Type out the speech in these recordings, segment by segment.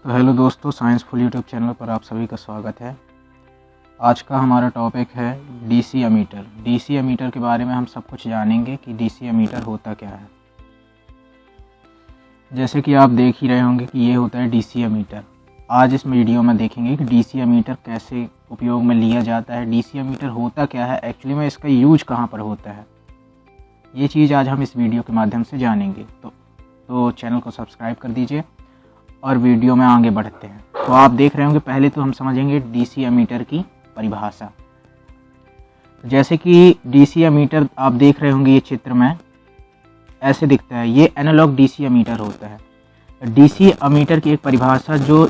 तो हेलो दोस्तों, साइंसफुल YouTube channel पर आप सभी का स्वागत है। आज का हमारा टॉपिक है डीसी एमीटर। डीसी एमीटर के बारे में हम सब कुछ जानेंगे कि डीसी एमीटर होता क्या है। जैसे कि आप देख ही रहे होंगे कि ये होता है डीसी एमीटर। आज इस वीडियो में देखेंगे कि डीसी एमीटर कैसे उपयोग में लिया जाता है, डीसी एमीटर होता क्या है, एक्चुअली में इसका यूज कहाँ पर होता है। ये चीज़ आज हम इस वीडियो के माध्यम से जानेंगे। तो चैनल को सब्सक्राइब कर दीजिए और वीडियो में आगे बढ़ते हैं। तो आप देख रहे होंगे, पहले तो हम समझेंगे डीसी एमीटर की परिभाषा। जैसे कि डीसी एमीटर आप देख रहे होंगे, ये चित्र में ऐसे दिखता है, ये एनालॉग डीसी एमीटर होता है। डीसी एमीटर की एक परिभाषा जो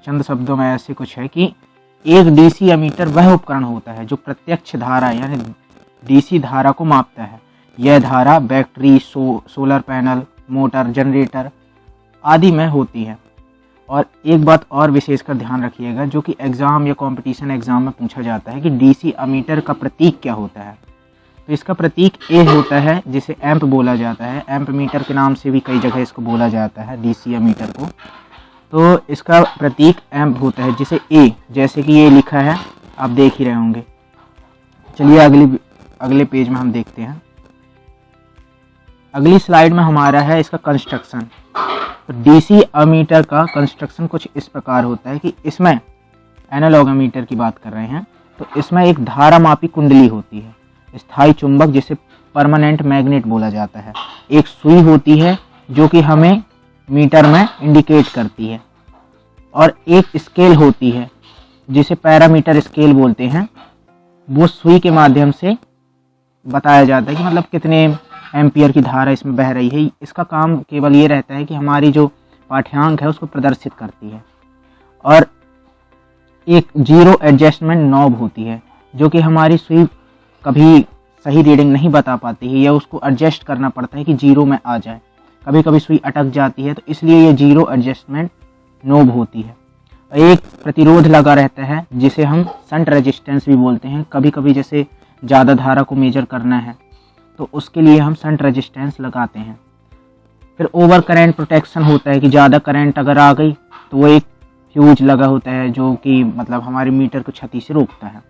चंद शब्दों में ऐसे कुछ है कि एक डीसी एमीटर वह उपकरण होता है जो प्रत्यक्ष धारा यानी डीसी धारा को मापता है। यह धारा battery, solar panel, motor, generator आदि में होती है। और एक बात और विशेषकर ध्यान रखिएगा, जो कि एग्ज़ाम या कंपटीशन एग्ज़ाम में पूछा जाता है कि डीसी एमीटर का प्रतीक क्या होता है। तो इसका प्रतीक ए होता है, जिसे एम्प बोला जाता है। एम्प मीटर के नाम से भी कई जगह इसको बोला जाता है डीसी एमीटर को। तो इसका प्रतीक एम्प होता है, जिसे ए जैसे कि ये लिखा है, आप देख ही रहे होंगे। चलिए अगले पेज में हम देखते हैं। अगली स्लाइड में हमारा है इसका कंस्ट्रक्शन। तो डीसी एमीटर का कंस्ट्रक्शन कुछ इस प्रकार होता है कि इसमें एनालॉग एमीटर की बात कर रहे हैं, तो इसमें एक धारामापी कुंडली होती है, स्थायी चुंबक जिसे परमानेंट मैग्नेट बोला जाता है, एक सुई होती है जो कि हमें मीटर में इंडिकेट करती है, और एक स्केल होती है जिसे पैरामीटर स्केल बोलते हैं। वो सुई के माध्यम से बताया जाता है कि मतलब कितने एम्पियर की धारा इसमें बह रही है। इसका काम केवल ये रहता है कि हमारी जो पाठ्यांक है उसको प्रदर्शित करती है। और एक जीरो एडजस्टमेंट नॉब होती है जो कि हमारी सुई कभी सही रीडिंग नहीं बता पाती है, या उसको एडजस्ट करना पड़ता है कि जीरो में आ जाए। कभी कभी सुई अटक जाती है, तो इसलिए ये जीरो एडजस्टमेंट नॉब होती है। एक प्रतिरोध लगा रहता है जिसे हम शंट रेजिस्टेंस भी बोलते हैं। कभी कभी जैसे ज़्यादा धारा को मेजर करना है तो उसके लिए हम शंट रेजिस्टेंस लगाते हैं। फिर ओवर करंट प्रोटेक्शन होता है कि ज़्यादा करंट अगर आ गई तो वो एक फ्यूज लगा होता है जो कि मतलब हमारे मीटर को क्षति से रोकता है।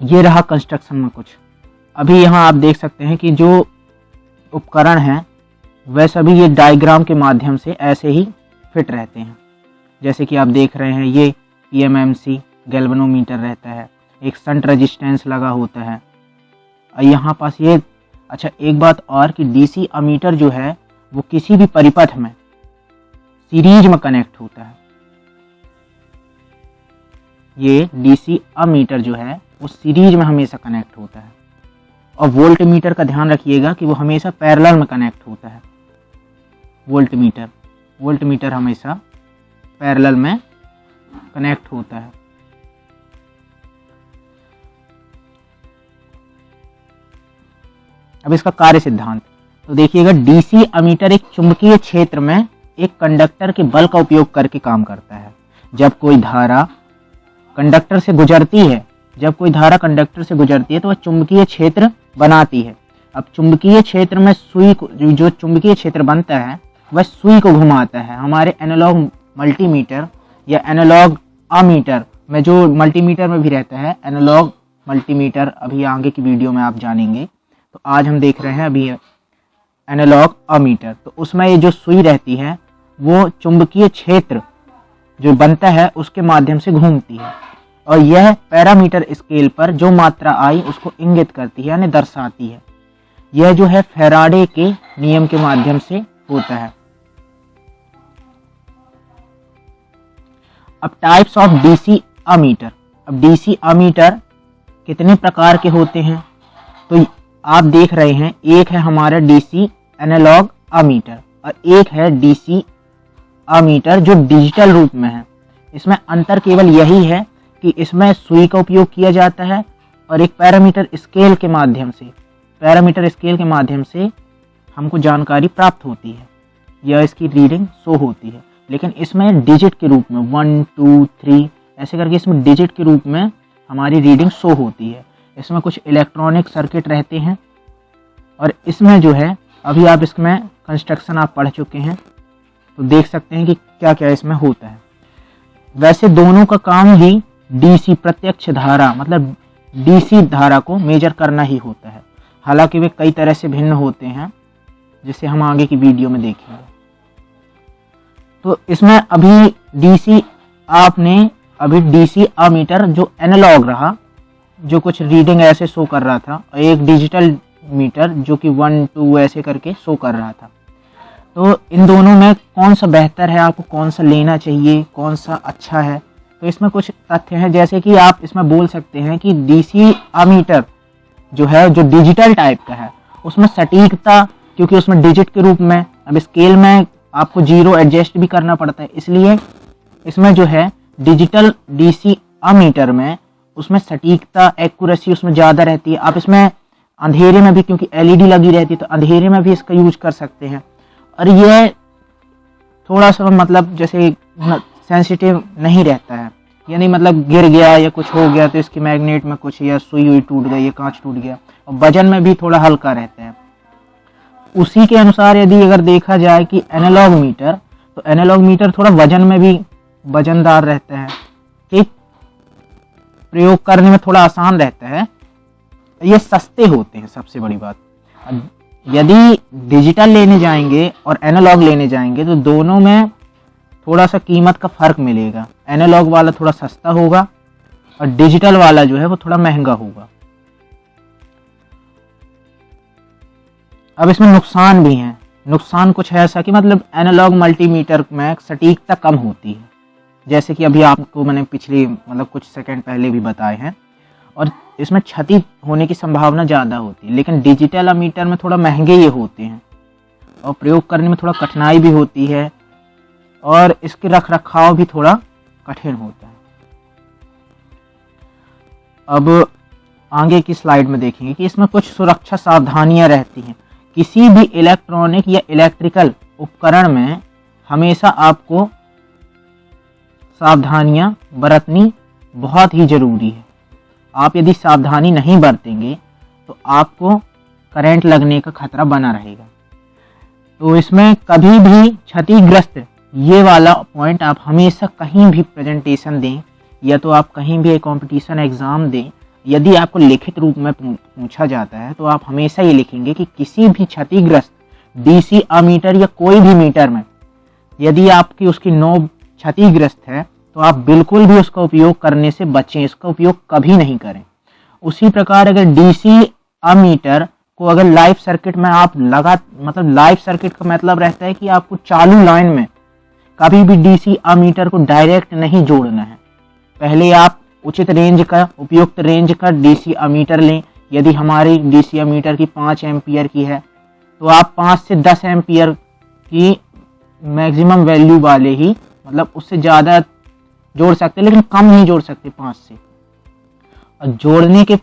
ये रहा कंस्ट्रक्शन में कुछ। अभी यहाँ आप देख सकते हैं कि जो उपकरण हैं वह सभी ये डायग्राम के माध्यम से ऐसे ही फिट रहते हैं। जैसे कि आप देख रहे हैं, ये पीएमएमसी गैल्वेनोमीटर रहता है, एक शंट रेजिस्टेंस लगा होता है। यहाँ पास ये अच्छा एक बात और कि डीसी एमीटर जो है वो किसी भी परिपथ में सीरीज में कनेक्ट होता है। ये डीसी एमीटर जो है वो सीरीज में हमेशा कनेक्ट होता है। और वोल्ट मीटर का ध्यान रखिएगा कि वो हमेशा पैरेलल में कनेक्ट होता है। वोल्ट मीटर हमेशा पैरेलल में कनेक्ट होता है। अब इसका कार्य सिद्धांत तो देखिएगा, डीसी एमीटर एक चुंबकीय क्षेत्र में एक कंडक्टर के बल का उपयोग करके काम करता है। जब कोई धारा कंडक्टर से गुजरती है तो वह चुंबकीय क्षेत्र बनाती है। अब चुंबकीय क्षेत्र में सुई को, जो चुंबकीय क्षेत्र बनता है वह सुई को घुमाता है। हमारे एनालॉग मल्टीमीटर या एनालॉग एमीटर में, जो मल्टीमीटर में भी रहता है एनालॉग मल्टीमीटर, अभी आगे की वीडियो में आप जानेंगे। तो आज हम देख रहे हैं अभी एनालॉग एमीटर। तो उसमें ये जो सुई रहती है वो चुंबकीय क्षेत्र जो बनता है उसके माध्यम से घूमती है, और यह पैरामीटर स्केल पर जो मात्रा आई उसको इंगित करती है यानी दर्शाती है। यह जो है फैराडे के नियम के माध्यम से होता है। अब टाइप्स ऑफ डीसी एमीटर। अब डीसी एमीटर कितने प्रकार के होते हैं तो आप देख रहे हैं, एक है हमारा डीसी एनालॉग एमीटर और एक है डीसी एमीटर जो डिजिटल रूप में है। इसमें अंतर केवल यही है कि इसमें सुई का उपयोग किया जाता है और एक पैरामीटर स्केल के माध्यम से हमको जानकारी प्राप्त होती है या इसकी रीडिंग शो होती है। लेकिन इसमें डिजिट के रूप में 1 2 3 ऐसे करके इसमें डिजिट के रूप में हमारी रीडिंग शो होती है। इसमें कुछ इलेक्ट्रॉनिक सर्किट रहते हैं, और इसमें जो है अभी आप इसमें कंस्ट्रक्शन आप पढ़ चुके हैं। तो देख सकते हैं कि क्या क्या इसमें होता है। वैसे दोनों का काम ही डीसी प्रत्यक्ष धारा मतलब डीसी धारा को मेजर करना ही होता है, हालांकि वे कई तरह से भिन्न होते हैं, जिसे हम आगे की वीडियो में देखेंगे। तो इसमें अभी डीसी अमीटर जो एनालॉग रहा, जो कुछ रीडिंग ऐसे शो कर रहा था, और एक डिजिटल मीटर जो कि 1 2 ऐसे करके शो कर रहा था। तो इन दोनों में कौन सा बेहतर है, आपको कौन सा लेना चाहिए, कौन सा अच्छा है, तो इसमें कुछ तथ्य हैं। जैसे कि आप इसमें बोल सकते हैं कि डीसी अमीटर जो है, जो डिजिटल टाइप का है, उसमें सटीकता, क्योंकि उसमें डिजिट के रूप में, अब स्केल में आपको 0 एडजस्ट भी करना पड़ता है, इसलिए इसमें जो है डिजिटल डीसी अमीटर में उसमें सटीकता, एक्यूरेसी उसमें ज़्यादा रहती है। आप इसमें अंधेरे में भी, क्योंकि एलईडी लगी रहती है, तो अंधेरे में भी इसका यूज कर सकते हैं। और ये थोड़ा सा मतलब जैसे सेंसिटिव नहीं रहता है, यानी मतलब गिर गया या कुछ हो गया तो इसकी मैग्नेट में कुछ, या सुई टूट गई या कांच टूट गया, और वजन में भी थोड़ा हल्का रहता है। उसी के अनुसार यदि अगर देखा जाए कि एनालॉग मीटर, तो एनालॉग मीटर थोड़ा वजन में भी वजनदार रहता है, ठीक, प्रयोग करने में थोड़ा आसान रहता है, ये सस्ते होते हैं, सबसे बड़ी बात। यदि डिजिटल लेने जाएंगे और एनालॉग लेने जाएंगे तो दोनों में थोड़ा सा कीमत का फर्क मिलेगा। एनालॉग वाला थोड़ा सस्ता होगा और डिजिटल वाला जो है वो थोड़ा महंगा होगा। अब इसमें नुकसान भी हैं। नुकसान कुछ है ऐसा कि मतलब एनालॉग मल्टीमीटर में सटीकता कम होती है, जैसे कि अभी आपको मैंने पिछले मतलब कुछ सेकंड पहले भी बताए हैं, और इसमें क्षति होने की संभावना ज़्यादा होती है। लेकिन डिजिटल अमीटर में थोड़ा महंगे ये होते हैं और प्रयोग करने में थोड़ा कठिनाई भी होती है, और इसके रख रखाव भी थोड़ा कठिन होता है। अब आगे की स्लाइड में देखेंगे कि इसमें कुछ सुरक्षा सावधानियां रहती हैं। किसी भी इलेक्ट्रॉनिक या इलेक्ट्रिकल उपकरण में हमेशा आपको सावधानियां बरतनी बहुत ही जरूरी है। आप यदि सावधानी नहीं बरतेंगे तो आपको करंट लगने का खतरा बना रहेगा। तो इसमें कभी भी क्षतिग्रस्त, ये वाला पॉइंट आप हमेशा कहीं भी प्रेजेंटेशन दें या तो आप कहीं भी एक कंपटीशन एग्जाम दें, यदि आपको लिखित रूप में पूछा जाता है तो आप हमेशा ये लिखेंगे कि किसी भी क्षतिग्रस्त डीसी अमीटर या कोई भी मीटर में यदि आपकी उसकी नोब क्षतिग्रस्त है तो आप बिल्कुल भी उसका उपयोग करने से बचें, इसका उपयोग कभी नहीं करें। उसी प्रकार अगर डीसी अमीटर को अगर लाइव सर्किट में आप मतलब लाइव सर्किट का मतलब रहता है कि आपको चालू लाइन में कभी भी डीसी अमीटर को डायरेक्ट नहीं जोड़ना है। पहले आप उचित रेंज का, उपयुक्त रेंज का डीसी अमीटर लें। यदि हमारी डीसी अमीटर की 5 एम्पियर की है तो आप 5 से 10 एम्पियर की मैक्सिमम वैल्यू वाले ही, मतलब उससे ज़्यादा जोड़ सकते, लेकिन कम नहीं जोड़ सकते 5 से। और जोड़ने के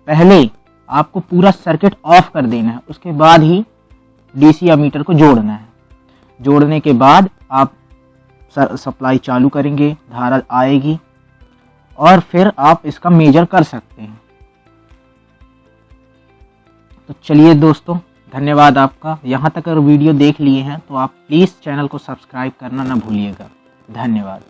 पहले आपको पूरा सर्किट ऑफ कर देना है, उसके बाद ही डीसी अमीटर को जोड़ना है। जोड़ने के बाद आप सप्लाई चालू करेंगे, धारा आएगी और फिर आप इसका मेजर कर सकते हैं। तो चलिए दोस्तों, धन्यवाद आपका। यहाँ तक अगर वीडियो देख लिए हैं तो आप प्लीज़ चैनल को सब्सक्राइब करना ना भूलिएगा। धन्यवाद।